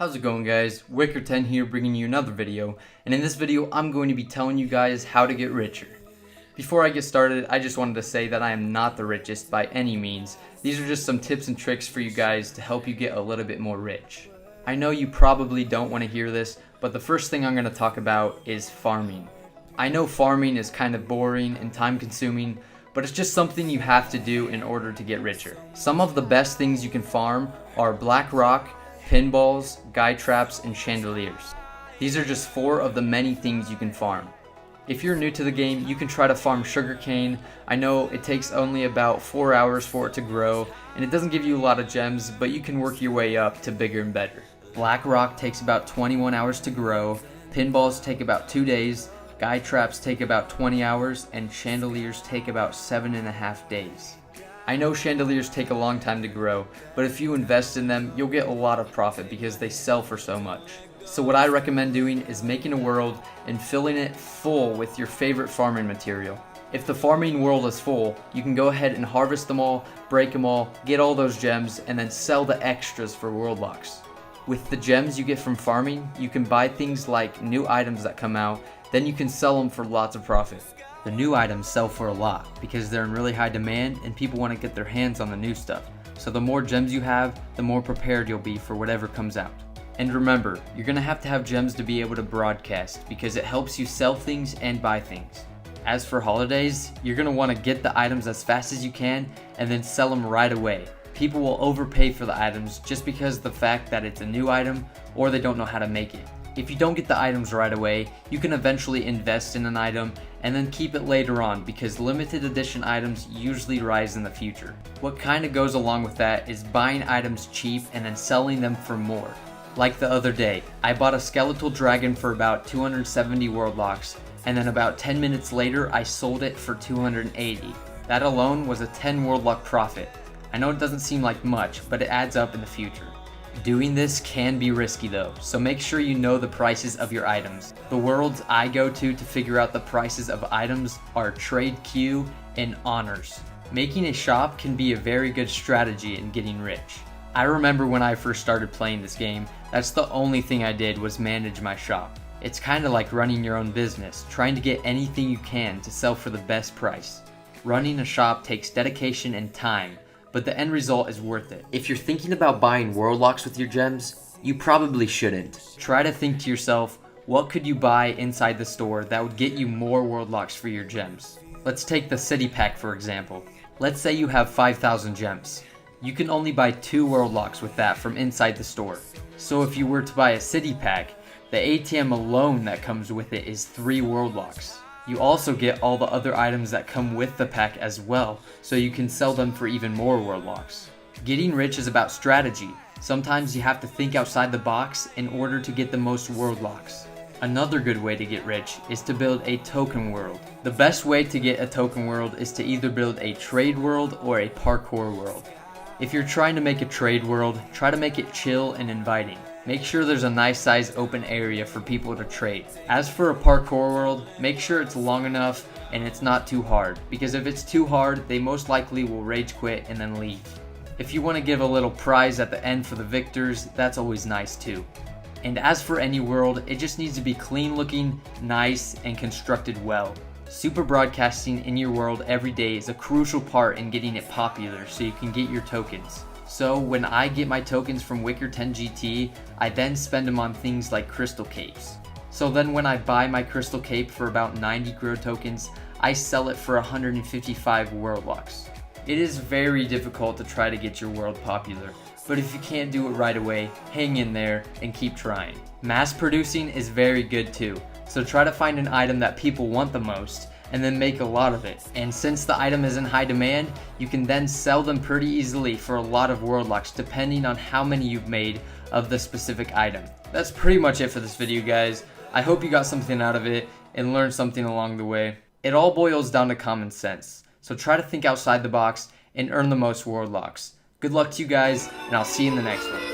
How's it going, guys? Wicker10 here, bringing you another video, and in this video I'm going to be telling you guys how to get richer. Before I get started, I just wanted to say that I am not the richest by any means. These are just some tips and tricks for you guys to help you get a little bit more rich. I know you probably don't want to hear this, but the first thing I'm going to talk about is farming. I know farming is kind of boring and time consuming, but it's just something you have to do in order to get richer. Some of the best things you can farm are black rock, pinballs, guy traps, and chandeliers. These are just 4 of the many things you can farm. If you're new to the game, you can try to farm sugarcane. I know it takes only about 4 hours for it to grow, and it doesn't give you a lot of gems, but you can work your way up to bigger and better. Black rock takes about 21 hours to grow, pinballs take about 2 days, guy traps take about 20 hours, and chandeliers take about 7.5 days. I know chandeliers take a long time to grow, but if you invest in them, you'll get a lot of profit because they sell for so much. So what I recommend doing is making a world and filling it full with your favorite farming material. If the farming world is full, you can go ahead and harvest them all, break them all, get all those gems, and then sell the extras for world locks. With the gems you get from farming, you can buy things like new items that come out, then you can sell them for lots of profit. The new items sell for a lot because they're in really high demand and people want to get their hands on the new stuff. So the more gems you have, the more prepared you'll be for whatever comes out. And remember, you're going to have gems to be able to broadcast because it helps you sell things and buy things. As for holidays, you're going to want to get the items as fast as you can and then sell them right away. People will overpay for the items just because of the fact that it's a new item or they don't know how to make it. If you don't get the items right away, you can eventually invest in an item and then keep it later on because limited edition items usually rise in the future. What kind of goes along with that is buying items cheap and then selling them for more. Like the other day, I bought a skeletal dragon for about 270 world locks, and then about 10 minutes later I sold it for 280. That alone was a 10 world lock profit. I know it doesn't seem like much, but it adds up in the future. Doing this can be risky though, so make sure you know the prices of your items. The worlds I go to figure out the prices of items are Trade Q and Honors. Making a shop can be a very good strategy in getting rich. I remember when I first started playing this game, that's the only thing I did was manage my shop. It's kinda like running your own business, trying to get anything you can to sell for the best price. Running a shop takes dedication and time, but the end result is worth it. If you're thinking about buying world locks with your gems, you probably shouldn't. Try to think to yourself, what could you buy inside the store that would get you more world locks for your gems? Let's take the city pack for example. Let's say you have 5,000 gems. You can only buy 2 world locks with that from inside the store. So if you were to buy a city pack, the ATM alone that comes with it is 3 world locks. You also get all the other items that come with the pack as well, so you can sell them for even more world locks. Getting rich is about strategy. Sometimes you have to think outside the box in order to get the most world locks. Another good way to get rich is to build a token world. The best way to get a token world is to either build a trade world or a parkour world. If you're trying to make a trade world, try to make it chill and inviting. Make sure there's a nice size open area for people to trade. As for a parkour world, make sure it's long enough and it's not too hard, because if it's too hard, they most likely will rage quit and then leave. If you want to give a little prize at the end for the victors, that's always nice too. And as for any world, it just needs to be clean looking, nice, and constructed well. Super broadcasting in your world every day is a crucial part in getting it popular so you can get your tokens. So when I get my tokens from Wicker10 GT, I then spend them on things like crystal capes. So then when I buy my crystal cape for about 90 grow tokens, I sell it for 155 world locks. It is very difficult to try to get your world popular, but if you can't do it right away, hang in there and keep trying. Mass producing is very good too, so try to find an item that people want the most and then make a lot of it. And since the item is in high demand, you can then sell them pretty easily for a lot of world locks depending on how many you've made of the specific item. That's pretty much it for this video, guys. I hope you got something out of it and learned something along the way. It all boils down to common sense, so try to think outside the box and earn the most world locks. Good luck to you guys, and I'll see you in the next one.